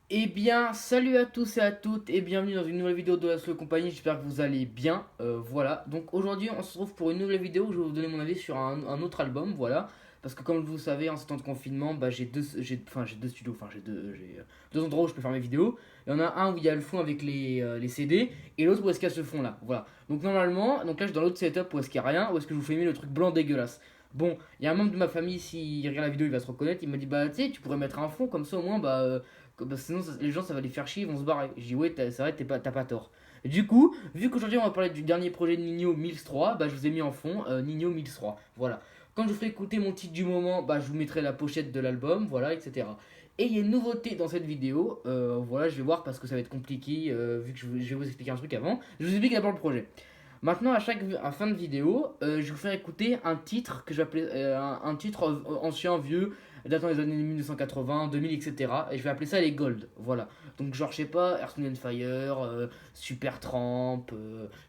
Eh bien, salut à tous et à toutes et bienvenue dans une nouvelle vidéo de la Slow Compagnie. J'espère que vous allez bien. Voilà. Donc aujourd'hui, on se retrouve pour une nouvelle vidéo où je vais vous donner mon avis sur un autre album. Voilà. Parce que comme vous savez, en ce temps de confinement, bah, j'ai deux studios, deux endroits où je peux faire mes vidéos. Il y en a un où il y a le fond avec les CD et l'autre où est-ce qu'il y a ce fond là. Voilà. Donc normalement, donc là je suis dans l'autre setup où est-ce qu'il n'y a rien, où est-ce que je vous fais aimer le truc blanc dégueulasse. Bon, il y a un membre de ma famille, s'il regarde la vidéo, il va se reconnaître. Il m'a dit, bah tu sais, tu pourrais mettre un fond comme ça au moins, sinon les gens ça va les faire chier, ils vont se barrer. Je dis ouais, c'est vrai, t'as pas tort. Du coup, vu qu'aujourd'hui on va parler du dernier projet de Nino 1003, bah je vous ai mis en fond Nino 1003. Voilà. Quand je vous ferai écouter mon titre du moment, bah je vous mettrai la pochette de l'album, voilà, etc. Et il y a une nouveauté dans cette vidéo, voilà, je vais voir parce que ça va être compliqué, vu que je vais vous expliquer un truc avant. Je vous explique d'abord le projet. Maintenant, à fin de vidéo, je vais vous faire écouter un titre que je vais appeler un titre ancien, vieux, datant des années 1980, 2000, etc. Et je vais appeler ça les Gold. Voilà. Donc, genre, je sais pas, Earth, Wind and Fire, Supertramp,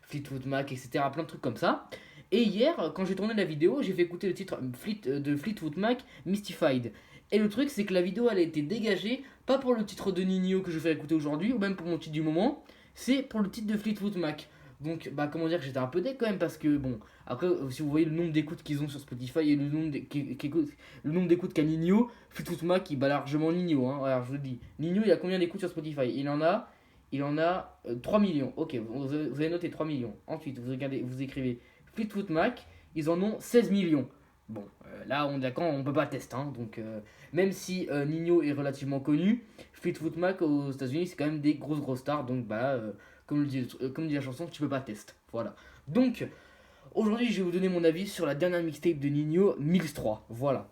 Fleetwood Mac, etc. Plein de trucs comme ça. Et hier, quand j'ai tourné la vidéo, j'ai fait écouter le titre de Fleetwood Mac, Mystified. Et le truc, c'est que la vidéo, elle a été dégagée, pas pour le titre de Nino que je vais faire écouter aujourd'hui, ou même pour mon titre du moment, c'est pour le titre de Fleetwood Mac. Donc, bah, comment dire que j'étais un peu deck quand même parce que, bon, après, si vous voyez le nombre d'écoutes qu'ils ont sur Spotify et le nombre d'écoutes qu'a Nino, Fleetwood Mac il bat largement Nino. Hein. Alors, je vous le dis, Nino il a combien d'écoutes sur Spotify? Il en a 3 millions. Ok, vous avez noté 3 millions. Ensuite, vous regardez, vous écrivez Fleetwood Mac, ils en ont 16 millions. Bon, là, on est d'accord, on peut pas tester. Hein, donc, même si Nino est relativement connu, Fleetwood Mac aux États-Unis c'est quand même des grosses stars. Donc, comme dit la chanson, tu peux pas tester. Voilà. Donc, aujourd'hui, je vais vous donner mon avis sur la dernière mixtape de Nino, Mix 3. Voilà.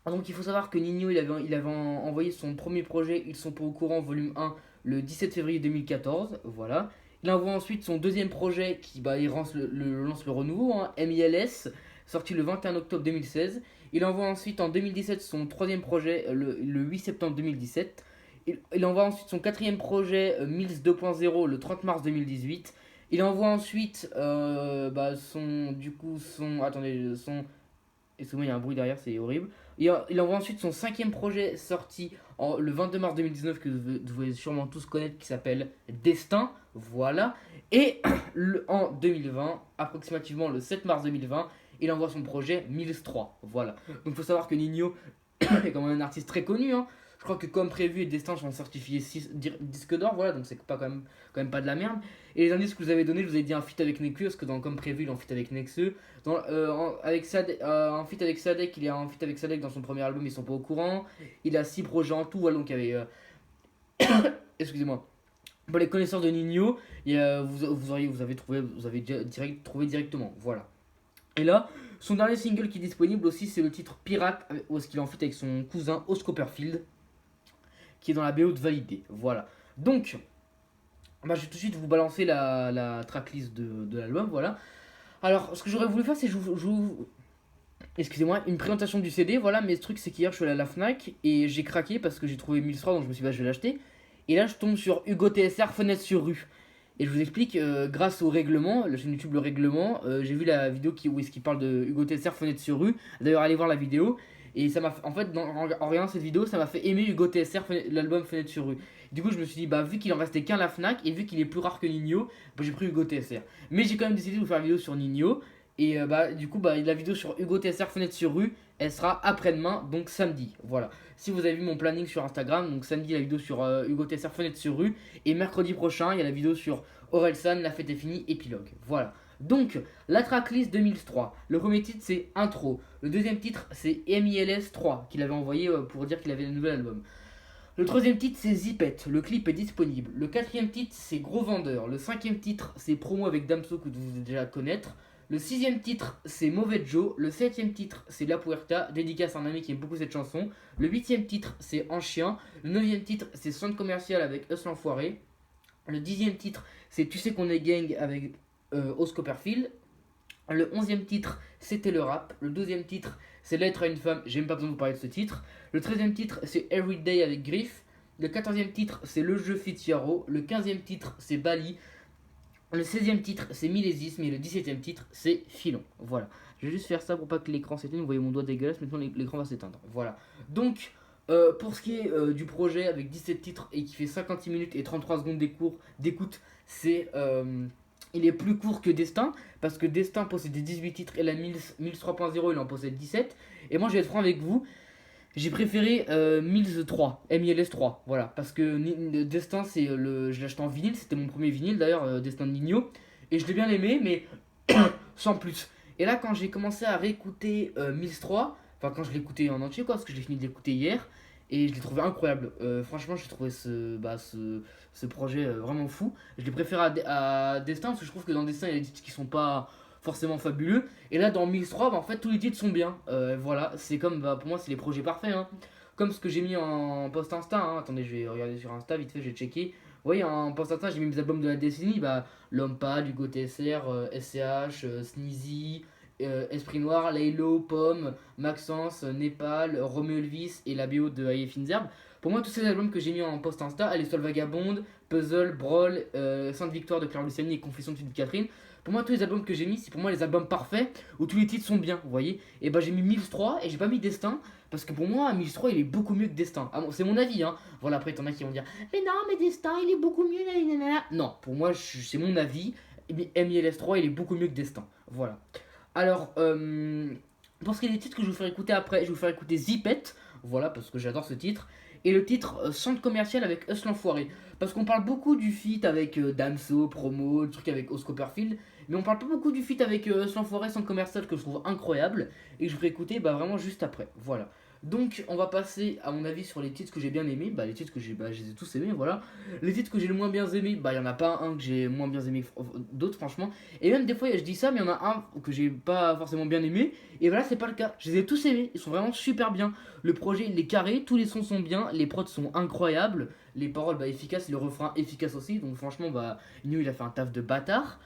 Donc, il faut savoir que Nino, il avait envoyé son premier projet, Ils sont pas au courant, volume 1, le 17 février 2014. Voilà. Il envoie ensuite son deuxième projet qui il lance le renouveau, hein, MILS, sorti le 21 octobre 2016. Il envoie ensuite en 2017 son troisième projet, le 8 septembre 2017. Il envoie ensuite son quatrième projet, Mills 2.0, le 30 mars 2018. Il envoie ensuite Attendez, excusez-moi, il y a un bruit derrière, c'est horrible. Il envoie ensuite son cinquième projet sorti le 22 mars 2019 que vous devez sûrement tous connaître qui s'appelle Destin. Voilà. Et en 2020, approximativement le 7 mars 2020, il envoie son projet Mills 3. Voilà. Donc il faut savoir que Nino est quand même un artiste très connu. Hein. Je crois que comme prévu, et Destin sont certifiés disque d'or, voilà, donc c'est pas quand même pas de la merde. Et les indices que vous avez donnés, je vous ai dit un feat avec Nekfeu, parce que comme prévu, il est en feat avec Nexeux. En feat avec Sadek, il est en feat avec Sadek dans son premier album, ils sont pas au courant. Il a 6 projets en tout, voilà, donc il y avait. Excusez-moi. Pour les connaisseurs de Nino, vous avez trouvé directement, voilà. Et là, son dernier single qui est disponible aussi, c'est le titre Pirate, où est-ce qu'il est en feat avec son cousin Os Copperfield, qui est dans la BO de Validé, voilà. Donc, bah, je vais tout de suite vous balancer la tracklist de l'album, voilà. Alors, ce que j'aurais voulu faire, c'est excusez-moi, une présentation du CD, voilà, mais ce truc c'est qu'hier je suis allé à la Fnac et j'ai craqué parce que j'ai trouvé 1003 donc je me suis dit bah je vais l'acheter. Et là je tombe sur Hugo TSR fenêtre sur rue. Et je vous explique, grâce au règlement, la chaîne YouTube Le Règlement, j'ai vu la vidéo où est-ce qu'il parle de Hugo TSR fenêtre sur rue. D'ailleurs allez voir la vidéo. Et ça m'a en fait, en regardant cette vidéo, ça m'a fait aimer Hugo TSR, l'album Fenêtre sur rue. Du coup je me suis dit bah vu qu'il en restait qu'un à la Fnac et vu qu'il est plus rare que Nino, bah, j'ai pris Hugo TSR. Mais j'ai quand même décidé de vous faire une vidéo sur Nino. Et du coup, la vidéo sur Hugo TSR Fenêtre sur rue, elle sera après-demain, donc samedi. Voilà. Si vous avez vu mon planning sur Instagram, donc samedi la vidéo sur Hugo TSR Fenêtre sur rue, et mercredi prochain, il y a la vidéo sur Orelsan, La fête est finie, épilogue. Voilà. Donc, la tracklist 2003. Le premier titre c'est Intro. Le deuxième titre c'est MILS 3, qu'il avait envoyé pour dire qu'il avait un nouvel album. Le troisième titre c'est Zipette, le clip est disponible. Le quatrième titre c'est Gros Vendeur. Le cinquième titre c'est Promo avec Damso que vous devez déjà connaître. Le sixième titre c'est Mauvais Joe. Le septième titre c'est La Puerta, dédicace à un ami qui aime beaucoup cette chanson. Le huitième titre c'est En Chien. Le neuvième titre c'est Centre Commercial avec Us l'Enfoiré. Le dixième titre c'est Tu sais qu'on est gang avec Os Copperfield. Le onzième titre, c'était le rap. Le douzième titre, c'est Lettre à une femme. J'ai même pas besoin de vous parler de ce titre. Le treizième titre, c'est Everyday avec Griff. Le quatorzième titre, c'est Le jeu Fit Yaro. Le quinzième titre, c'est Bali. Le seizième titre, c'est Millésisme. Et le dix-septième titre, c'est Filon. Voilà. Je vais juste faire ça pour pas que l'écran s'éteigne. Vous voyez mon doigt dégueulasse. Maintenant, l'écran va s'éteindre. Voilà. Donc, Pour ce qui est du projet avec 17 titres et qui fait 56 minutes et 33 secondes d'écoute, c'est il est plus court que Destin parce que Destin possède 18 titres et la Mills 3.0 il en possède 17. Et moi je vais être franc avec vous, j'ai préféré Mills 3, MILS 3, voilà, parce que Destin c'est je l'ai acheté en vinyle, c'était mon premier vinyle d'ailleurs, Destin de Nino, et je l'ai bien aimé mais sans plus. Et là quand j'ai commencé à réécouter Mills 3, enfin quand je l'ai écouté en entier quoi, parce que j'ai fini de l'écouter hier, et je l'ai trouvé incroyable. Franchement, j'ai trouvé ce projet vraiment fou. Je l'ai préféré à Destin parce que je trouve que dans Destin, il y a des titres qui sont pas forcément fabuleux. Et là, dans Mills 3, bah, en fait, tous les titres sont bien. Voilà, c'est comme, bah, pour moi, c'est les projets parfaits, hein. Comme ce que j'ai mis en post Insta, hein. Attendez, je vais regarder sur Insta, vite fait, je vais checker. Vous voyez, en post Insta, j'ai mis mes albums de la décennie, bah, L'Homme Pâle, Hugo TSR, SCH, Sneezy, Esprit Noir, Laylo, Pomme, Maxence, Népal, Romeo Elvis et la BO de Aye Finzerbe. Pour moi, tous ces albums que j'ai mis en post Insta, Allez Sol Vagabonde, Puzzle, Brawl, Sainte Victoire de Claire Luciani et Confession de Philippe Catherine. Pour moi, tous les albums que j'ai mis, c'est pour moi les albums parfaits où tous les titres sont bien, vous voyez. Et bah, j'ai mis Mills 3 et j'ai pas mis Destin parce que pour moi, Mills 3 il est beaucoup mieux que Destin. Ah bon, c'est mon avis, hein. Voilà, après, t'en as qui vont dire, mais non, mais Destin il est beaucoup mieux, nanana. Non, pour moi, c'est mon avis. MILS 3 il est beaucoup mieux que Destin. Voilà. Alors, pour ce qui est des titres que je vais vous faire écouter après, je vais vous faire écouter Zipette, voilà, parce que j'adore ce titre. Et le titre Centre commercial avec Us l'Enfoiré. Parce qu'on parle beaucoup du feat avec Damso, Promo, le truc avec Oscoperfield. Mais on parle pas beaucoup du feat avec Us l'Enfoiré, Centre commercial, que je trouve incroyable. Et que je ferai écouter bah, vraiment juste après. Voilà. Donc on va passer à mon avis sur les titres que j'ai bien aimés. Bah les titres que je les ai tous aimés, voilà. Les titres que j'ai le moins bien aimés, bah il y en a pas un que j'ai moins bien aimé d'autres franchement. Et même des fois je dis ça mais il y en a un que j'ai pas forcément bien aimé. Et voilà c'est pas le cas. Je les ai tous aimés, ils sont vraiment super bien. Le projet il est carré, tous les sons sont bien, les prods sont incroyables, les paroles bah efficaces, le refrain efficace aussi. Donc franchement bah Nino il a fait un taf de bâtard.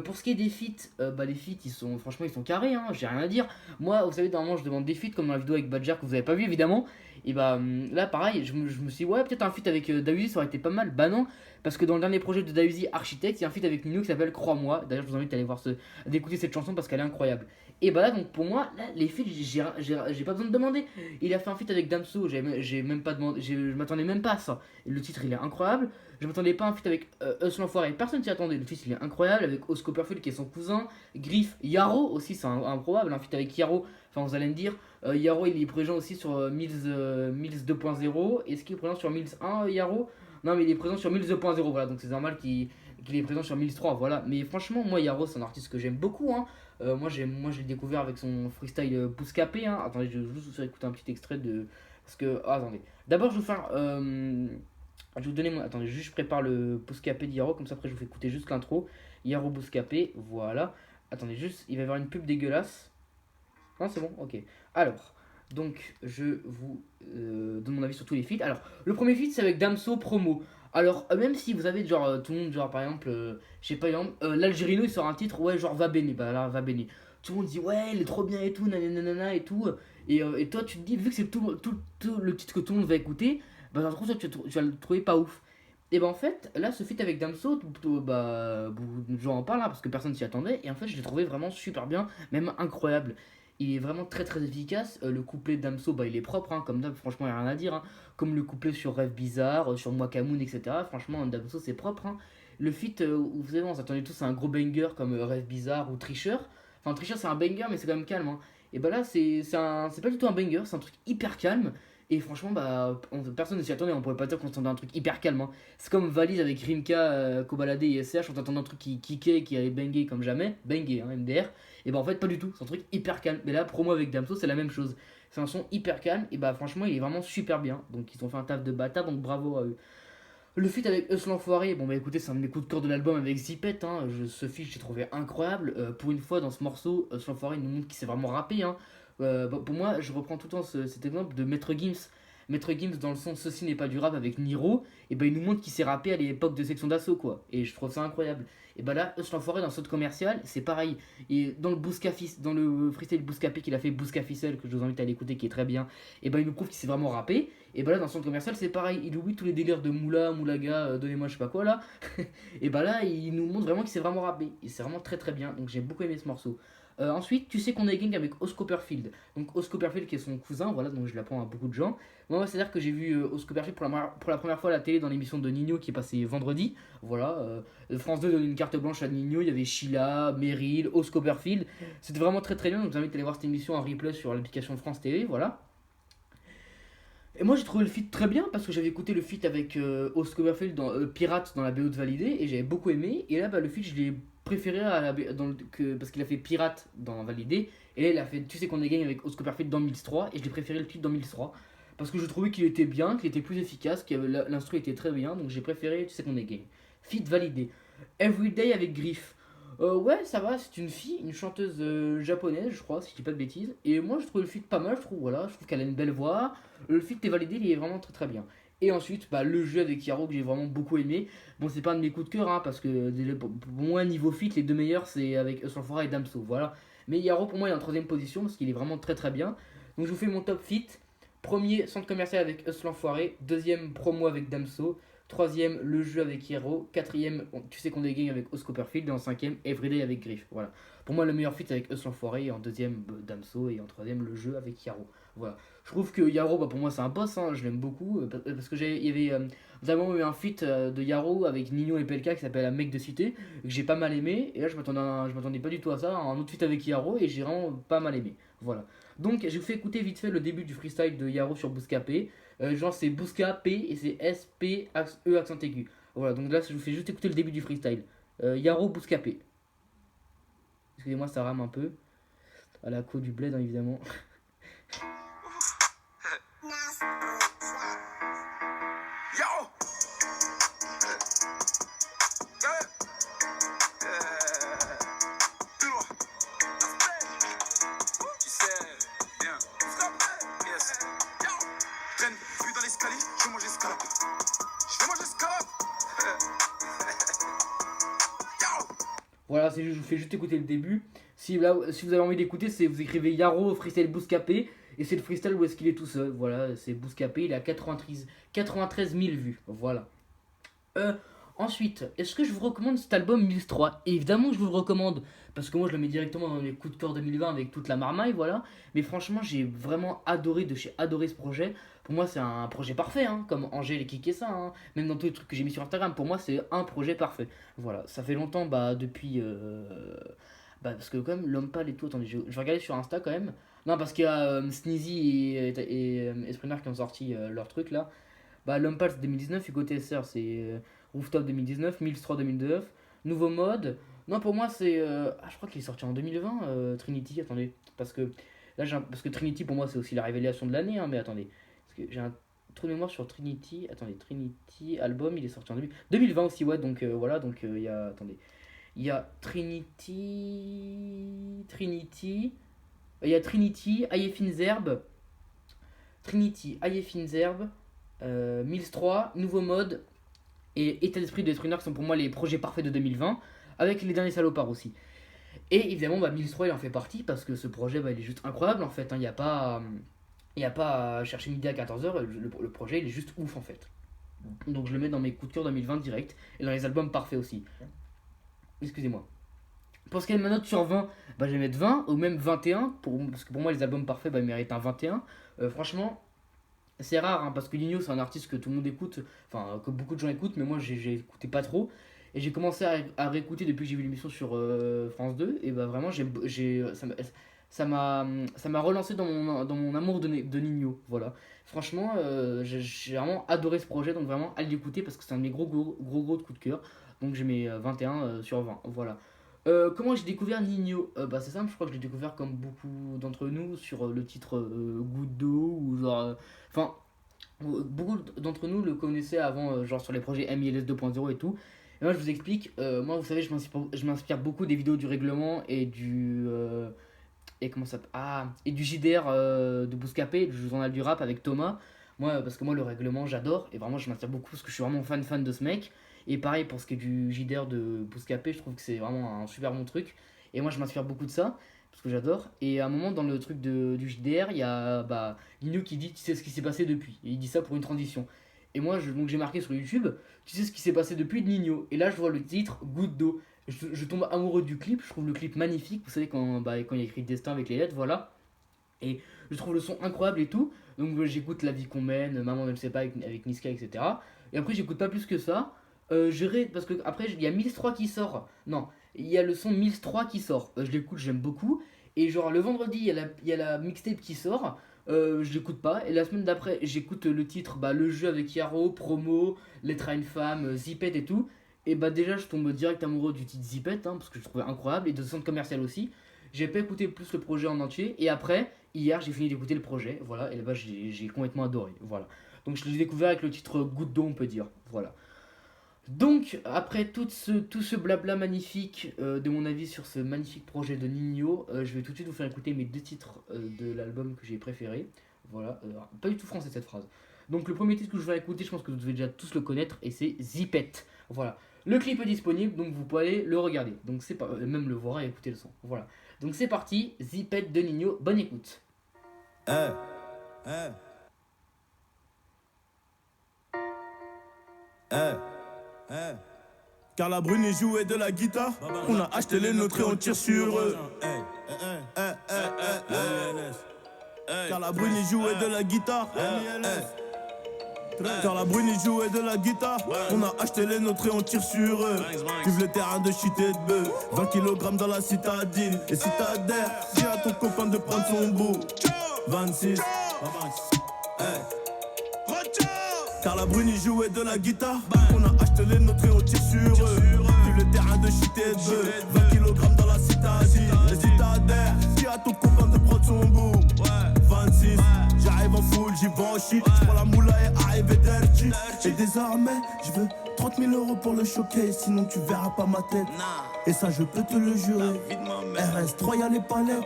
Pour ce qui est des feats, bah les feats ils sont franchement ils sont carrés, hein, j'ai rien à dire. Moi vous savez normalement je demande des feats comme dans la vidéo avec Badger que vous avez pas vu évidemment. Et bah là pareil je me suis dit ouais peut-être un feat avec Dausi ça aurait été pas mal. Bah non parce que dans le dernier projet de Dausi Architect il y a un feat avec Nino qui s'appelle Crois-moi. D'ailleurs je vous invite à aller d'écouter cette chanson parce qu'elle est incroyable. Et bah là donc pour moi là, les feats j'ai pas besoin de demander. Il a fait un feat avec Damso, j'ai même pas demandé, je m'attendais même pas à ça. Et le titre il est incroyable. Je m'attendais pas à un feat avec Us l'Enfoiré, personne s'y attendait. Le feat il est incroyable avec Osco Perfield qui est son cousin, Griff, Yaro aussi, c'est improbable, un feat avec Yaro. Enfin, vous allez me dire, Yaro il est présent aussi sur Mills 2.0. Est-ce qu'il est présent sur Mills 1, Yaro? Non, mais il est présent sur Mills 2.0, voilà, donc c'est normal qu'il est présent sur Mills 3, voilà. Mais franchement, moi, Yaro c'est un artiste que j'aime beaucoup, hein. Moi, je l'ai découvert avec son freestyle Bouscapé, hein. Attendez, je vais juste vous faire écouter un petit extrait de. Parce que. Ah, attendez. D'abord, je vais vous faire. Je vais vous donner mon. Attendez, juste je prépare le Bouscapé d'Yaro, comme ça après je vous fais écouter juste l'intro. Yaro Bouscapé, voilà. Attendez, juste, il va y avoir une pub dégueulasse. Non, c'est bon, ok. Alors, donc je vous donne mon avis sur tous les feats. Alors, le premier feat c'est avec Damso Promo. Alors, même si vous avez genre tout le monde, genre par exemple, je sais pas, l'Algérino il sort un titre, ouais, genre Va Bene, bah là, Va Bene. Tout le monde dit, ouais, il est trop bien et tout, nanana et tout. Et toi, tu te dis, vu que c'est tout le titre que tout le monde va écouter, bah, ça se trouve, tu vas le trouver pas ouf. Et bah, en fait, là, ce feat avec Damso, bah, beaucoup de gens en parlent hein, parce que personne s'y attendait. Et en fait, je l'ai trouvé vraiment super bien, même incroyable. Il est vraiment très très efficace. Le couplet d'Amso, bah, il est propre, hein, comme d'hab, franchement, il n'y a rien à dire, hein. Comme le couplet sur Rêve Bizarre, sur Mwakamoun, etc. Franchement, Damso, c'est propre, hein. Le feat, vous savez, on s'attendait tous à un gros banger comme Rêve Bizarre ou Tricheur. Enfin, Tricheur, c'est un banger, mais c'est quand même calme, hein. Et bah là, c'est pas du tout un banger, c'est un truc hyper calme. Et franchement, bah, personne ne s'y attendait, on pourrait pas dire qu'on s'attendait à un truc hyper calme, hein. C'est comme Valise avec Rimka, Kobalade et SCH, on s'attendait à un truc qui kickait, qui allait banger comme jamais. Banger, hein, MDR. Et bah en fait pas du tout, c'est un truc hyper calme. Mais là Promo avec Damso c'est la même chose. C'est un son hyper calme et bah franchement il est vraiment super bien. Donc ils ont fait un taf de bâtard donc bravo à eux. Le feat avec Us l'Enfoiré, bon bah écoutez c'est un de mes coups de cœur de l'album avec Zipette, hein. Ce feat j'ai trouvé incroyable. Pour une fois dans ce morceau, Us l'Enfoiré nous montre qu'il s'est vraiment rappé, hein. Bah, pour moi je reprends tout le temps cet exemple de Maître Gims. Maître Gims dans le son Ceci n'est pas du rap avec Niro, et bah il nous montre qu'il s'est rappé à l'époque de Section d'Assaut quoi. Et je trouve ça incroyable. Et bah là, Us l'Enfoiré dans Saute Commercial, c'est pareil. Et dans dans le freestyle Bouscapé qu'il a fait Bouscaficel, que je vous invite à l'écouter, qui est très bien, et bah il nous prouve qu'il s'est vraiment rappé. Et bah là, dans Saute Commercial, c'est pareil. Il oublie tous les délires de Moula, Moulaga, donnez-moi je sais pas quoi là. Et bah là, il nous montre vraiment qu'il s'est vraiment rappé. Et c'est vraiment très très bien. Donc j'ai beaucoup aimé ce morceau. Ensuite, tu sais qu'on est gang avec Os Copperfield. Donc Os Copperfield qui est son cousin, voilà, donc je l'apprends à beaucoup de gens. Moi, c'est-à-dire que j'ai vu Os Copperfield pour la première fois à la télé dans l'émission de Nino qui est passée vendredi. Voilà, France 2 donne une carte blanche à Nino, il y avait Sheila, Meryl, Os Copperfield. C'était vraiment très très bien, donc je vous invite à aller voir cette émission en replay sur l'application France TV, voilà. Et moi j'ai trouvé le feat très bien parce que j'avais écouté le feat avec Os Copperfield dans Pirate dans la BO de Validé et j'avais beaucoup aimé. Et là bah, le feat je l'ai préféré à parce qu'il a fait Pirate dans Validé. Et là il a fait Tu sais qu'on est gang avec Os Copperfield dans Mills 3 et je l'ai préféré le feat dans Mills 3 parce que je trouvais qu'il était bien, qu'il était plus efficace, que l'instru était très bien donc j'ai préféré Tu sais qu'on est gang. Feat validé. Everyday avec Griff. Ouais, ça va, c'est une fille, une chanteuse japonaise, je crois, si je dis pas de bêtises. Et moi, je trouve le feat pas mal, je trouve, voilà, je trouve qu'elle a une belle voix. Le feat est validé, il est vraiment très très bien. Et ensuite, bah, le jeu avec Yaro que j'ai vraiment beaucoup aimé. Bon, c'est pas un de mes coups de cœur, hein, parce que pour moi, niveau feat, les deux meilleurs, c'est avec Euslanfora et Damso, voilà. Mais Yaro, pour moi, il est en troisième position, parce qu'il est vraiment très très bien. Donc, je vous fais mon top feat. Premier, centre commercial avec Euslanfoiré. Deuxième, promo avec Damso. Troisième, le jeu avec Hero. Quatrième, tu sais qu'on est gang avec Os Copperfield. Et en cinquième, Everyday avec Griff. Voilà. Pour moi, le meilleur fit avec Us l'Enfoiré. Et en deuxième, Damso. Et en troisième, le jeu avec Yaro. Voilà. Je trouve que Yaro, bah, pour moi, c'est un boss. Hein, je l'aime beaucoup. Parce que il y avait notamment eu un feat de Yaro avec Nino et Pelka qui s'appelle Un mec de cité. Que j'ai pas mal aimé. Et là, je m'attendais pas du tout à ça. Un autre feat avec Yaro. Et j'ai vraiment pas mal aimé. Voilà. Donc, je vous fais écouter vite fait le début du freestyle de Yaro sur Bouscapé. Genre c'est Bousca P et c'est S P E accent aigu. Voilà, donc là je vous fais juste écouter le début du freestyle. Yaro Bousca P. Excusez-moi, ça rame un peu. À la co du bled, hein, évidemment. Voilà, je vous fais juste écouter le début. Si vous avez envie d'écouter, vous écrivez Yaro freestyle Bouscapé et c'est le freestyle où est-ce qu'il est tout seul. Voilà, c'est Bouscapé, il a 93 000 vues. Voilà. Euh, Ensuite, est-ce que je vous recommande cet album 1003? Évidemment, je vous le recommande parce que moi je le mets directement dans les coups de cœur 2020 avec toute la marmaille, voilà. Mais franchement, j'ai vraiment adoré adoré ce projet. Pour moi, c'est un projet parfait, hein, comme Angèle et Kiki ça. Hein. Même dans tous les trucs que j'ai mis sur Instagram, pour moi, c'est un projet parfait. Voilà, ça fait longtemps, bah, depuis. Parce que, comme l'homme pâle et tout, attendez, je vais regarder sur Insta quand même. Non, parce qu'il y a Sneezy et Sprinter qui ont sorti leur truc là. Bah, l'homme pâle c'est 2019, Hugo TSR c'est Rooftop 2019, Mills 3 2009, Nouveau Mode. Non, pour moi, c'est. Je crois qu'il est sorti en 2020, Trinity. Attendez, parce que parce que Trinity, pour moi, c'est aussi la révélation de l'année. Hein, mais attendez, parce que j'ai un trou de mémoire sur Trinity. Attendez, Trinity, album, il est sorti en 2020 aussi, ouais. Donc voilà, donc il y a. Attendez. Il y a Trinity. Trinity. Il y a Trinity, Aye Finzerbe. Trinity, Aye Finzerbe. Mills 3, Nouveau Mode et État d'esprit de Death qui sont pour moi les projets parfaits de 2020, avec les derniers salopards aussi. Et évidemment, bah, Mills 3 il en fait partie parce que ce projet bah, il est juste incroyable en fait. Il n'y a pas. Y a pas à chercher midi à 14h, le projet il est juste ouf en fait. Donc je le mets dans mes coups de cœur 2020 direct et dans les albums parfaits aussi. Excusez-moi. Pour ce qui est de ma note sur 20, bah, je vais mettre 20 ou même 21 parce que pour moi les albums parfaits bah, ils méritent un 21. Franchement, c'est rare hein, parce que Nino c'est un artiste que tout le monde écoute, enfin que beaucoup de gens écoutent, mais moi j'ai écouté pas trop. Et j'ai commencé à réécouter depuis que j'ai vu l'émission sur France 2. Et bah vraiment, ça m'a relancé dans mon amour de Nino. Voilà. Franchement, j'ai vraiment adoré ce projet. Donc vraiment, à l'écouter parce que c'est un de mes gros de coup de cœur. Donc j'ai mes 21 sur 20. Voilà. Comment j'ai découvert Nino? Bah c'est simple, je crois que je l'ai découvert comme beaucoup d'entre nous sur le titre Goutte d'eau ou genre. Enfin, beaucoup d'entre nous le connaissaient avant, genre sur les projets MILS 2.0 et tout. Et moi je vous explique, moi vous savez, je m'inspire beaucoup des vidéos du règlement et et comment ça et du JDR de Bouscapé, le journal du rap avec Thomas. Moi, parce que moi le règlement j'adore et vraiment je m'inspire beaucoup parce que je suis vraiment fan de ce mec. Et pareil pour ce qui est du JDR de Bouscapé, je trouve que c'est vraiment un super bon truc. Et moi je m'inspire beaucoup de ça parce que j'adore. Et à un moment dans le truc du JDR, il y a Nino qui dit tu sais ce qui s'est passé depuis. Et il dit ça pour une transition. Et moi donc j'ai marqué sur YouTube, tu sais ce qui s'est passé depuis de Nino. Et là je vois le titre Goutte d'eau. je tombe amoureux du clip, je trouve le clip magnifique, vous savez quand il y a écrit Destin avec les lettres, voilà. Et je trouve le son incroyable et tout. Donc j'écoute La vie qu'on mène, Maman ne le sait pas avec Niska, etc. Et après j'écoute pas plus que ça. Parce que après il y a Mills 3 qui sort. Non, il y a le son Mills 3 qui sort. Je l'écoute, j'aime beaucoup. Et genre le vendredi il y a la mixtape qui sort. Je l'écoute pas. Et la semaine d'après j'écoute le titre, le jeu avec Yaro, promo, Lettre à une femme, Zipette et tout. Et déjà je tombe direct amoureux du titre Zipette, parce que je trouvais incroyable. Et de centre commercial aussi. J'ai pas écouté plus le projet en entier. Et après, hier, j'ai fini d'écouter le projet. Voilà. Et là-bas, j'ai complètement adoré. Voilà. Donc, je l'ai découvert avec le titre Goutte d'eau, on peut dire. Voilà. Donc, après tout ce blabla magnifique, de mon avis sur ce magnifique projet de Nino, je vais tout de suite vous faire écouter mes deux titres de l'album que j'ai préféré. Voilà. Pas du tout français cette phrase. Donc, le premier titre que je vais écouter, je pense que vous devez déjà tous le connaître. Et c'est Zipette. Voilà. Le clip est disponible, donc vous pouvez aller le regarder. Donc, c'est pas. Même le voir et écouter le son. Voilà. Donc c'est parti, Zipette de Nino, bonne écoute. Hey, hey. Hey, hey. Carla Bruni jouait de la guitare. On a acheté les nôtres et on tire sur eux. Carla Bruni jouait de la guitare. Carla Bruni jouait de la guitare. On a acheté les nôtres et on tire sur eux. Vive le terrain de shit et de bœuf. 20 kg dans la citadine. Et si t'adhères, dis à ton copain de prendre son bout. 26. Carla Bruni jouait de la guitare. On a acheté les nôtres et on tire sur eux. Vive le terrain de shit et de bœuf. 20 kg dans la citadine. Et si t'adhères, dis à ton copain de prendre son bout. 26. J'arrive en full, j'y vais en shit. J'prends la moula et arrive dirty. Et désormais, je veux 30 000 € pour le choquer. Sinon tu verras pas ma tête. Et ça je peux te le jurer. RS, Royal et Palais.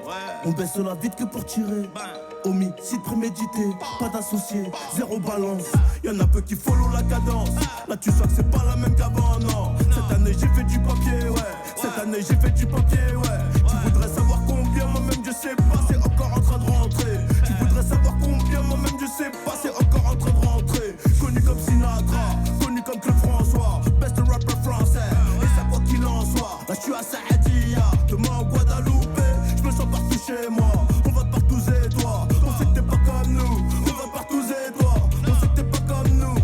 On baisse la vite que pour tirer. Homicide prémédité, pas d'associé, zéro balance. Y'en a peu qui follow la cadence. Là tu sens que c'est pas la même qu'avant, non. Cette année j'ai fait du papier, ouais. Cette année j'ai fait du papier, ouais. Tu voudrais savoir combien, moi-même je sais pas, c'est encore en train de rentrer. Tu voudrais savoir combien, moi-même je sais pas, c'est encore en train de rentrer. Connu comme Sinatra, connu comme Claude François, best rapper français. Et ça quoi qu'il en soit, là je suis à Sahadia, demain en Guadeloupe, je me sens partout chez moi. On va partout et toi, on sait que t'es pas comme nous. On va partout et toi, on sait que t'es pas comme nous.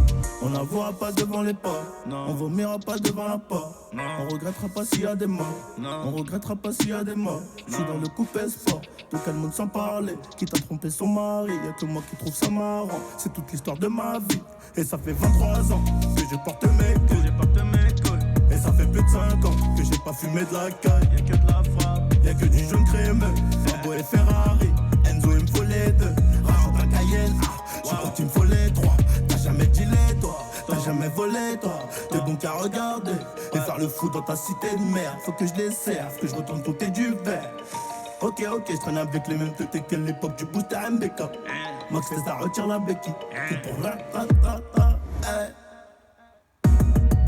On n'avouera pas devant les pas, non. On vomira pas devant la porte. On regrettera pas s'il y a des morts, on regrettera pas s'il y a des morts. Je suis dans le coupé sport, tout le monde sans parler. Qui t'a trompé son mari, y'a que moi qui trouve ça marrant. C'est toute l'histoire de ma vie, et ça fait 23 ans que je porte mes couilles. Et ça fait plus de 5 ans que j'ai pas fumé de la caille. Y'a que de la frappe, y'a que du jaune crémeux. Lambo et Ferrari, Enzo il me faut les deux. Rajoute un Cayenne, je crois qu'il me faut les trois. T'as jamais dealé toi, t'as jamais volé toi. T'es bon qu'à regarder et faire le fou dans ta cité de merde. Faut que je les serve, que je retourne compter du verre. Ok, je traîne avec les mêmes têtes qu'à l'époque du booster MBK. Max fait ça, retire la béquille. C'est pour la ta.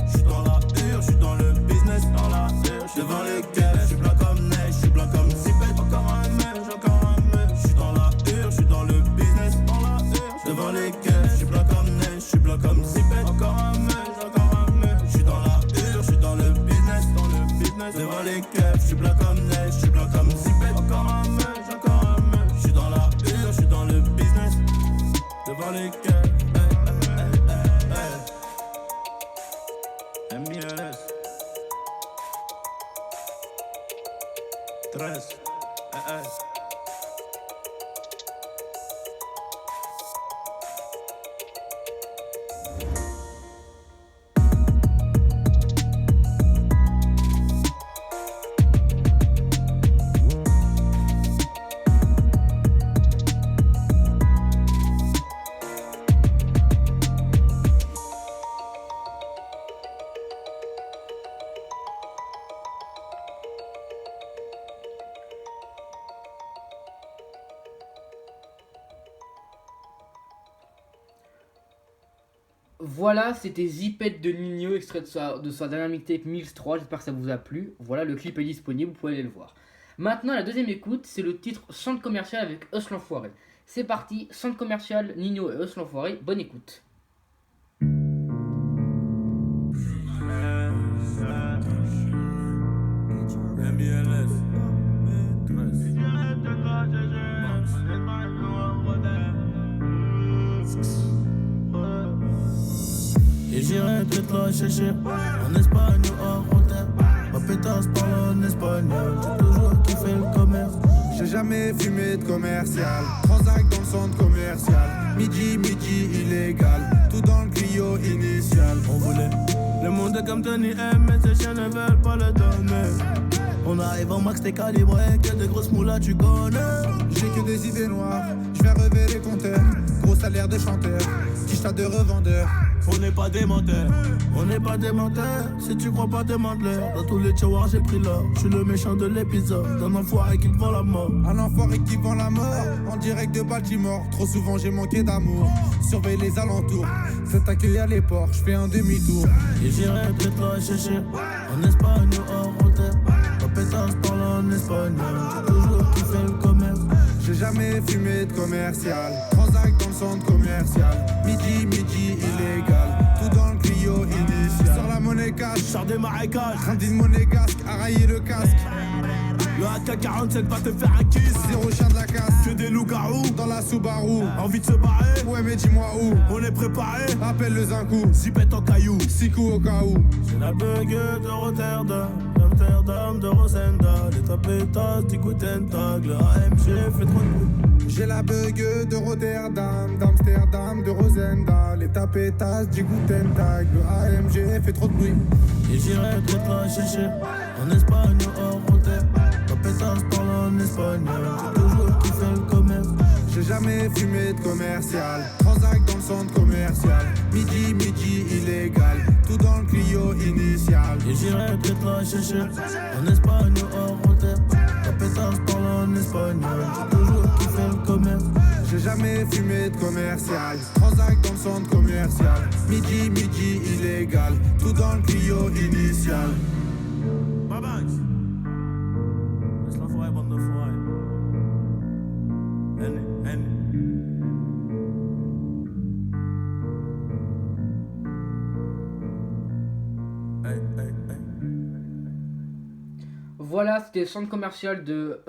J'suis dans la j'suis dans le business, dans la devant les caisses, j'suis blanc comme neige, j'suis blanc comme Zipette, encore un mec, j'suis dans la j'suis dans le business, dans la devant les caisses, j'suis blanc comme neige, j'suis blanc comme Zipette, encore un mec, j'suis dans la j'suis dans le business, devant les caisses, j'suis blanc comme neige, j'suis blanc comme Zipette, encore un mec, j'suis dans la j'suis dans le business, devant les caisses. MLS 13 Voilà, c'était Zipette de Nino, extrait de sa dernière mixtape Mills 3, j'espère que ça vous a plu. Voilà, le clip est disponible, vous pouvez aller le voir. Maintenant, la deuxième écoute, c'est le titre Centre commercial avec Us l'Enfoiré. C'est parti, Centre commercial, Nino et Us l'Enfoiré, bonne écoute. j'irai peut-être la chercher en Espagne ou à Rotterdam. Ma pétasse parle en espagnol, j'ai toujours kiffé le commerce. J'ai jamais fumé de commercial, transac dans le centre commercial. Midi, illégal, tout dans le Clio initial. On voulait le monde comme Tony M, mais ces chiens ne veulent pas le donner. On arrive en max, t'es calibré, que de grosses moulas tu connais. J'ai que des idées noires, je vais relever les compteurs. Gros salaire de chanteur, quicheta de revendeur. On n'est pas des menteurs, on n'est pas des menteurs. Si tu crois pas, demande-leur. Dans tous les tiroirs j'ai pris l'or. Je suis le méchant de l'épisode, d'un enfoiré qui te vend la mort. Un enfoiré qui vend la mort, en direct de Baltimore. Trop souvent j'ai manqué d'amour, surveille les alentours. Cet accueil à les ports, je fais un demi-tour. Et j'irai peut-être la chercher en Espagne ou à Rotterdam. Ma pétasse parle en espagnol, j'ai toujours kiffé le commerce. J'ai jamais fumé de commercial, transac dans le centre commercial. Midi, illégal, tout dans le Clio initial. Sur la monnaie cash, sors des marécages, Randine monégasque, à railler le casque. Le AK-47 va te faire un kiss. Zéro chien de la casse, que des loups-garous dans la Subaru. Envie de se barrer? Ouais mais dis-moi où. On est préparé, appelle le zinkou. Zipette en caillou, 6 coups au cas où. C'est la bug de Rotterdam, d'Amsterdam, de Rosendal. Les tapetas, du Guten Tag. Le AMG fait trop de bruit. J'ai la bug de Rotterdam, d'Amsterdam, de Rosendal. Les tapetas, du Guten Tag. Le AMG fait trop de bruit. Et j'irai peut-être la chercher en Espagne ou à Rotterdam. Ma pétasse parle en espagnol, j'ai toujours kiffé le commerce. J'ai jamais fumé de commercial, transac dans le centre commercial. Midi, illégal, tout dans le Clio initial. Et j'irai peut-être la chercher en Espagne ou à Rotterdam. Ma pétasse parle en espagnol, j'ai toujours kiffé le commerce. J'ai jamais fumé de commercial, transac dans le centre commercial. Midi, illégal, tout dans le Clio initial. Bye bye. Laisse la forêt, bande de forêt. Voilà, c'était le centre commercial de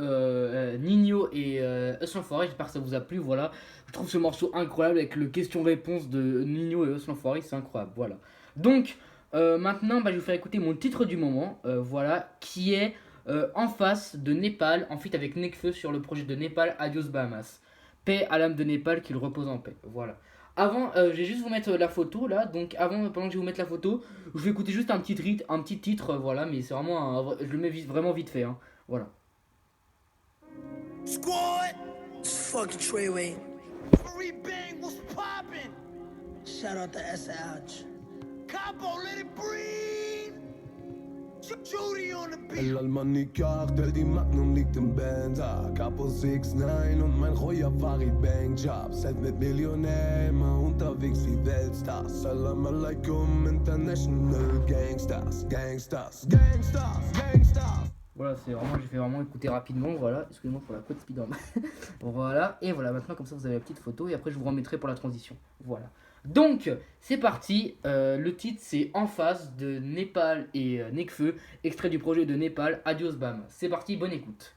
Nino et Us l'Enfoiré. J'espère que ça vous a plu. Voilà, je trouve ce morceau incroyable avec le question-réponse de Nino et Us l'Enfoiré, c'est incroyable. Voilà. Donc maintenant, je vais vous faire écouter mon titre du moment. Voilà, qui est En face de Népal, en feat avec Nekfeu sur le projet de Népal, Adios Bahamas. Paix à l'âme de Népal, qu'il repose en paix. Voilà. Avant, je vais juste vous mettre la photo là. Donc avant, pendant que je vais vous mettre la photo, je vais écouter juste un petit titre, voilà. Mais c'est vraiment je le mets vraiment vite fait, hein. Voilà. Squad, it's fucking Treyway. Free bang, what's poppin'? Shout out to SH. Capo, let it breathe. Judy on the beat. الألماني Kartel, die Magnum liegt im Benzer. Capo 6ix9ine und mein Roya Farid Bankjob. Seid mit Millionär, immer unterwegs wie Weltstars. Salam alaikum, international gangsters, gangsters, gangsters, gangsters. Voilà, c'est vraiment, j'ai fait vraiment écouter rapidement, voilà. Excusez-moi pour la quote speedrun. Voilà, et voilà, maintenant comme ça vous avez la petite photo et après je vous remettrai pour la transition. Voilà. Donc, c'est parti. Le titre c'est En face de Népal et Nekfeu, extrait du projet de Népal, Adios Bahamas. C'est parti, bonne écoute.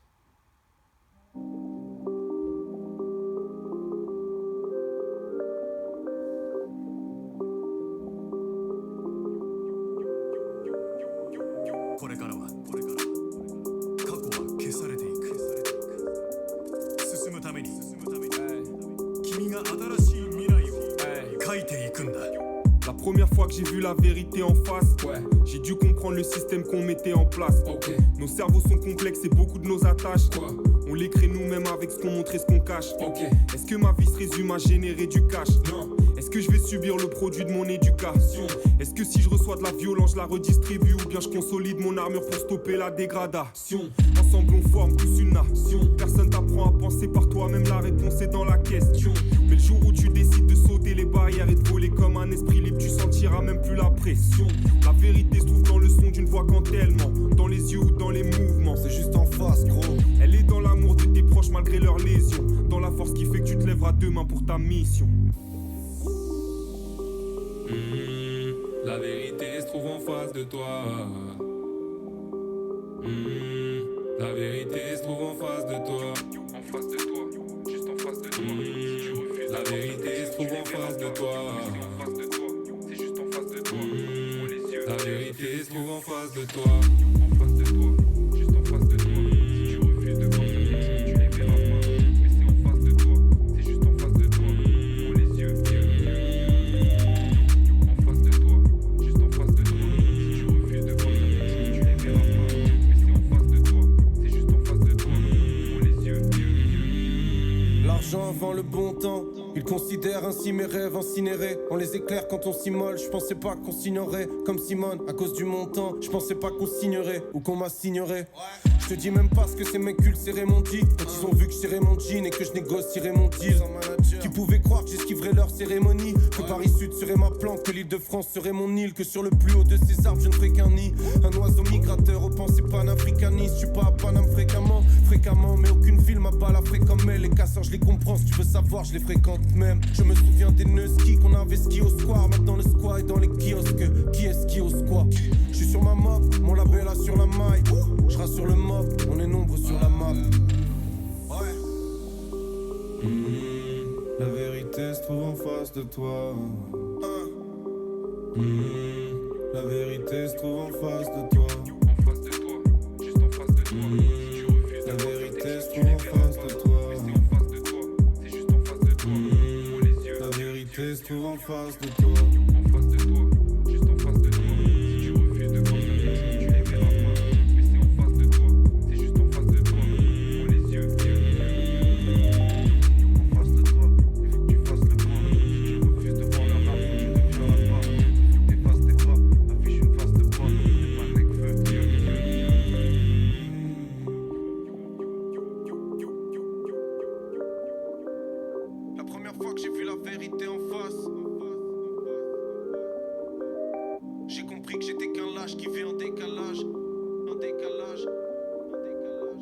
La première fois que j'ai vu la vérité en face, j'ai dû comprendre le système qu'on mettait en place. Nos cerveaux sont complexes et beaucoup de nos attaches, on les crée nous-mêmes avec ce qu'on montre et ce qu'on cache. Est-ce que ma vie se résume à générer du cash? Non. Est-ce que je vais subir le produit de mon éducation? Est-ce que si je reçois de la violence, je la redistribue? Ou bien je consolide mon armure pour stopper la dégradation? Ensemble on forme tous une nation. Personne t'apprend à penser par toi-même, la réponse est dans la question. Mais le jour où tu décides de sauter les barrières et de voler comme un esprit libre, tu sentiras même plus la pression. La vérité se trouve dans le son d'une voix quand elle ment, dans les yeux ou dans les mouvements. C'est juste en face, gros. Elle est dans l'amour de tes proches malgré leurs lésions, dans la force qui fait que tu te lèveras demain pour ta mission. La vérité se trouve en face de toi. La vérité se trouve en face de toi. En face de toi, juste en face de toi. Si tu refuses La vérité se trouve en face de toi. c'est juste en face de toi. vérité se trouve en face de toi. En face de toi, juste en face de toi. Si tu refuses de voir tes ex, tu les verras pas. Mais c'est en face de toi, c'est juste en face de toi. Ouvre les yeux, en face de toi, juste en face de toi. Si tu refuses de voir tes ex, tu les verras pas. Mais c'est en face de toi, c'est juste en face de toi. Ouvre les yeux. L'argent avant le bon temps. Ils considèrent ainsi mes rêves incinérés. On les éclaire quand on s'immole. Je pensais pas qu'on signerait comme Simone à cause du montant. Je pensais pas qu'on signerait ou qu'on m'assignerait. Je te dis même pas ce que ces mecs ulcérés m'ont dit. Quand ils ont vu que je serrais mon jean et que je négocierais mon deal. Qui pouvaient croire que j'esquiverais leur cérémonie. Que Paris Sud serait ma planque, que l'île de France serait mon île. Que sur le plus haut de ces arbres je ne ferais qu'un nid. Un oiseau migrateur aux pensées panafricanistes. Je suis pas à Paname fréquemment, mais aucune ville m'a balafré comme elle. Les casseurs je les comprends, si tu veux savoir je les fréquente même. Je me souviens des nœuds ski qu'on avait ski au square. Maintenant le squat est dans les kiosques. Qui est ski au squat? Je suis sur ma mop, mon label a sur la maille. Je rassure le mob, on est nombreux sur la map. La vérité se trouve en face de toi. La vérité se trouve en face de toi. En face de toi, juste en face de toi. Si tu refuses La de voir vérité tes ex, se tu trouve les en verras face pas. de toi. Mais c'est en face de toi, c'est juste en face de toi. Ouvre les yeux. La vérité se trouve en face de toi. En face de toi, juste en face de toi. Si tu refuses de voir tes ex, tu les verras pas. Mais c'est en face de toi, c'est juste en face de toi. Ouvre les yeux. En face de toi, il faut que tu fasses le point. Si tu refuses de voir le rap, tu ne verras pas. T'effaces tes pas, affiche une face de poids. T'es pas le mec feu. La première fois que j'ai vu la vérité en face, j'ai compris que j'étais qu'un lâche qui vit en décalage. En décalage. En décalage.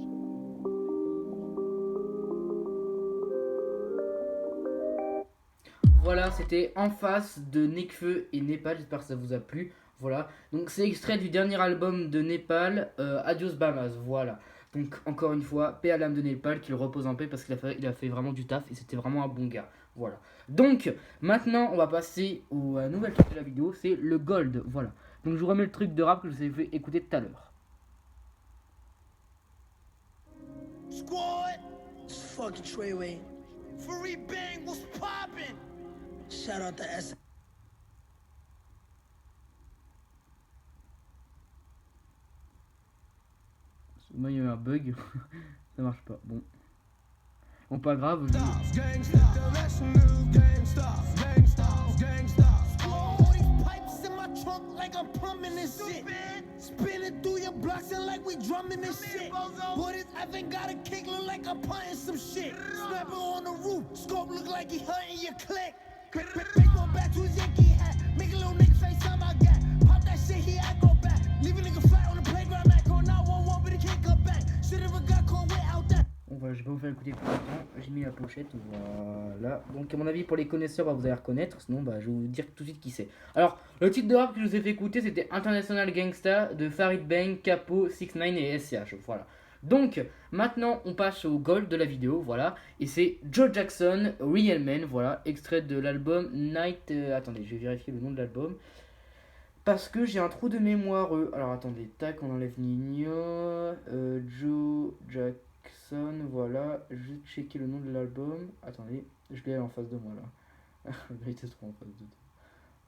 Voilà, c'était En face de Nekfeu et Népal, j'espère que ça vous a plu. Voilà, donc c'est extrait du dernier album de Népal, Adios Bahamas, voilà. Donc encore une fois, paix à l'âme de Népal, qu'il repose en paix parce qu'il a fait vraiment du taf et c'était vraiment un bon gars. Voilà. Donc maintenant on va passer au nouvel truc de la vidéo, c'est le gold, voilà. Donc je vous remets le truc de rap que je vous ai fait écouter tout à l'heure. Squad, it's fucking Treyway. Free Bang was poppin'. Shout out to S. Moi il y a eu un bug, ça marche pas, bon. Bon pas grave. Like I'm pumping this shit. Spinning through your blocks and like we drumming this shit. Boy, this Evan got a kick, look like I'm punting some shit. Snapper on the roof, scope look like he hunting your click. Big one back to his Yankee hat. Make a little nigga face on my gat. Pop that shit, he I go back. Leave a nigga flat on the playground, Mac on 911, but he can't come back. Should have got caught without that. Bon voilà, je vais pas vous faire écouter plus longtemps, j'ai mis la pochette, voilà. Donc à mon avis pour les connaisseurs bah, vous allez reconnaître, sinon bah, je vais vous dire tout de suite qui c'est. Alors le titre de rap que je vous ai fait écouter c'était International Gangsta de Farid Bang, Capo, 6ix9ine et SCH, voilà. Donc maintenant on passe au gold de la vidéo, voilà. Et c'est Joe Jackson, Real Man, voilà, extrait de l'album Night... attendez, je vais vérifier le nom de l'album. Parce que j'ai un trou de mémoire. Alors attendez, tac, on enlève Nino, Joe Jackson, voilà, je vais checker le nom de l'album. Attendez, je l'ai en face de moi là. C'est trop en face de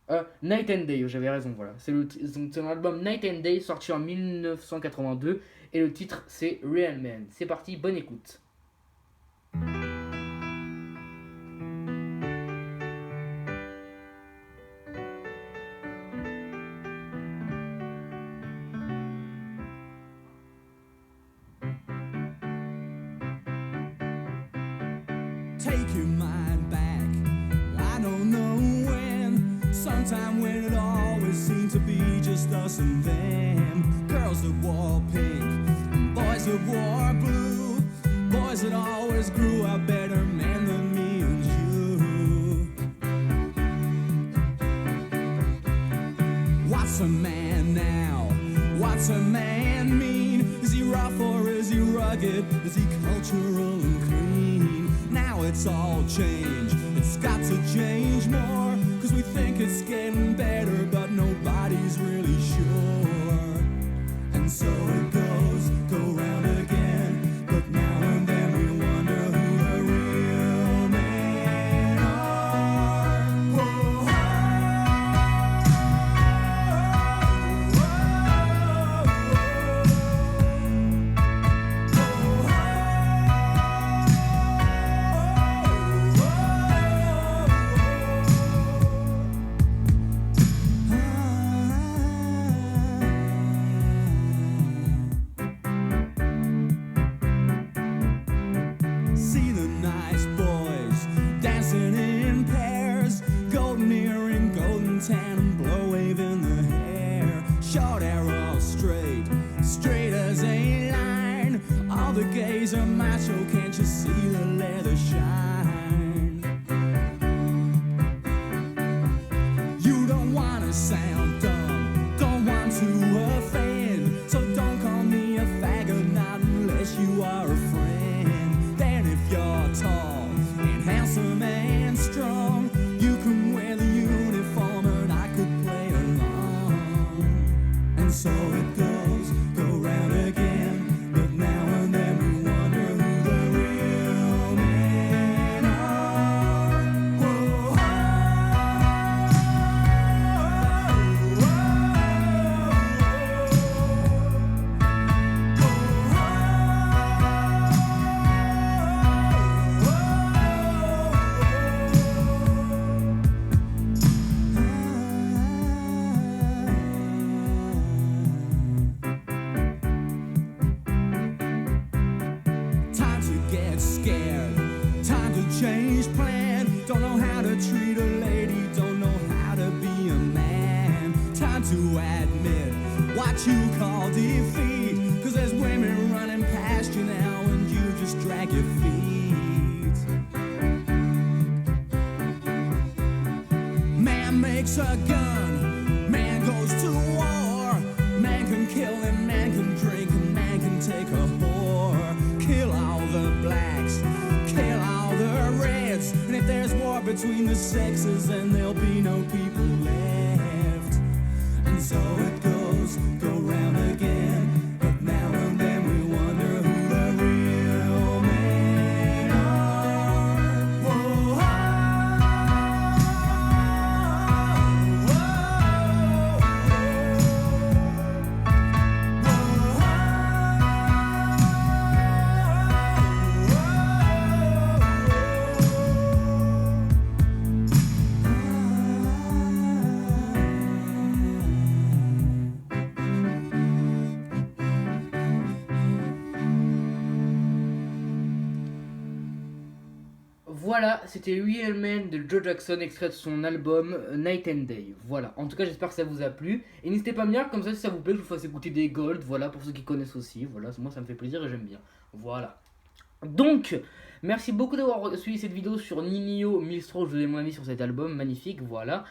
toi. Night and Day, j'avais raison, voilà. C'est un album Night and Day sorti en 1982 et le titre c'est Real Man. C'est parti, bonne écoute. Take your mind back, I don't know when. Sometime when it always seemed to be just us and them. Girls that wore pink, boys that wore blue. Boys that always grew up better men than me and you. What's a man now? What's a man mean? Is he rough or is he rugged? Is he cultural and clean? Now it's all changed, it's got to change more. Cause we think it's getting better, but nobody's really sure. Short arrow straight, straight as a line. All the gays are macho, can't you see the leather shine? You don't wanna sound dumb, don't want to offend, so don't call me a faggot, not unless you are a friend. Then if you're tall and handsome and strong, you can wear the uniform and I could play along. And so it goes, go round again, but now and then we wonder who the real men are. Whoa, time to get scared, time to change plan. Don't know how to treat a lady, don't know how to be a man. Time to admit what you call defeat, 'cause there's women running past you now and you just drag your feet. Man makes a gun, man goes to war. Man can kill and man can drink and man can take a whore. Kill all the blacks, kill all the reds, and if there's war between the sexes then there'll be no people left. And so it goes, go round again, but now and then we wonder who the real men are. Whoa, Voilà, c'était Real Man de Joe Jackson, extrait de son album Night and Day. Voilà, en tout cas j'espère que ça vous a plu. Et n'hésitez pas à me dire, comme ça si ça vous plaît, que je vous fasse écouter des Gold, voilà, pour ceux qui connaissent aussi. Voilà, moi ça me fait plaisir et j'aime bien. Voilà. Donc, merci beaucoup d'avoir suivi cette vidéo sur Ninio Milstro, je vous donne mon avis sur cet album, magnifique, voilà.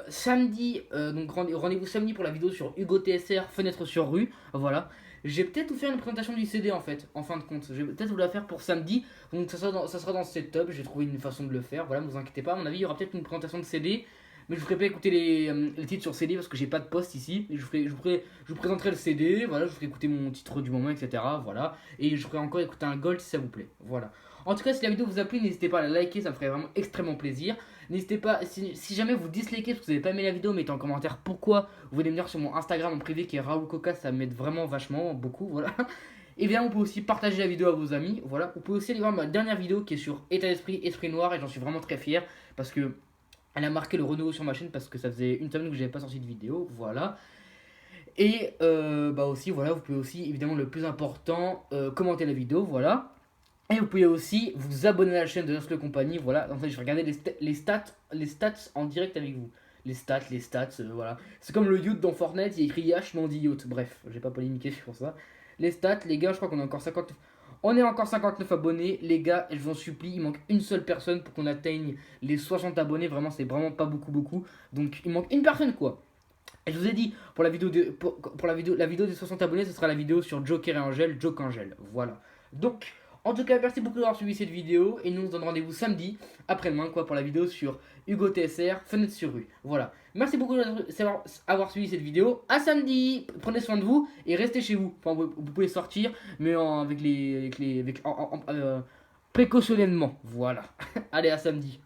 Samedi, donc rendez-vous samedi pour la vidéo sur Hugo TSR, Fenêtre sur rue, voilà. J'ai peut-être vous faire une présentation du CD en fait, en fin de compte. Je vais peut-être vous la faire pour samedi, donc ça sera dans ce setup, j'ai trouvé une façon de le faire, voilà, ne vous inquiétez pas, à mon avis il y aura peut-être une présentation de CD, mais je vous ferai pas écouter les titres sur CD parce que j'ai pas de poste ici, et je vous présenterai le CD, voilà, je vous ferai écouter mon titre du moment, etc. Voilà, et je ferai encore écouter un Gold si ça vous plaît, voilà. En tout cas, si la vidéo vous a plu, n'hésitez pas à la liker, ça me ferait vraiment extrêmement plaisir. N'hésitez pas, si jamais vous dislikez parce que vous n'avez pas aimé la vidéo, mettez en commentaire pourquoi. Vous venez me dire sur mon Instagram en privé qui est Raoul Coca, ça m'aide vraiment vachement, beaucoup, voilà. Et bien, vous pouvez aussi partager la vidéo à vos amis, voilà. Vous pouvez aussi aller voir ma dernière vidéo qui est sur état d'esprit, esprit noir, et j'en suis vraiment très fier parce que elle a marqué le renouveau sur ma chaîne parce que ça faisait une semaine que j'avais pas sorti de vidéo, voilà. Et bah aussi, voilà, vous pouvez aussi, évidemment, le plus important, commenter la vidéo, voilà. Et vous pouvez aussi vous abonner à la chaîne de Lost Company, voilà. En fait, je vais regarder les stats en direct avec vous. Les stats, voilà. C'est comme le youth dans Fortnite, il y a écrit Yash, mais on dit youth. Bref, j'ai pas polémiqué sur ça. Les stats, les gars, je crois qu'on est encore 59. On est encore 59 abonnés, les gars, et je vous en supplie, il manque une seule personne pour qu'on atteigne les 60 abonnés. Vraiment, c'est vraiment pas beaucoup. Donc, il manque une personne, quoi. Et je vous ai dit, pour la vidéo la vidéo des 60 abonnés, ce sera la vidéo sur Joker et Angel, Joke Angel. Voilà. Donc, en tout cas, merci beaucoup d'avoir suivi cette vidéo. Et nous, on se donne rendez-vous samedi, après-demain, quoi, pour la vidéo sur Hugo TSR, Fenêtre sur rue. Voilà. Merci beaucoup d'avoir suivi cette vidéo. À samedi. Prenez soin de vous et restez chez vous. Enfin, vous pouvez sortir, mais précautionnellement. Voilà. Allez, à samedi.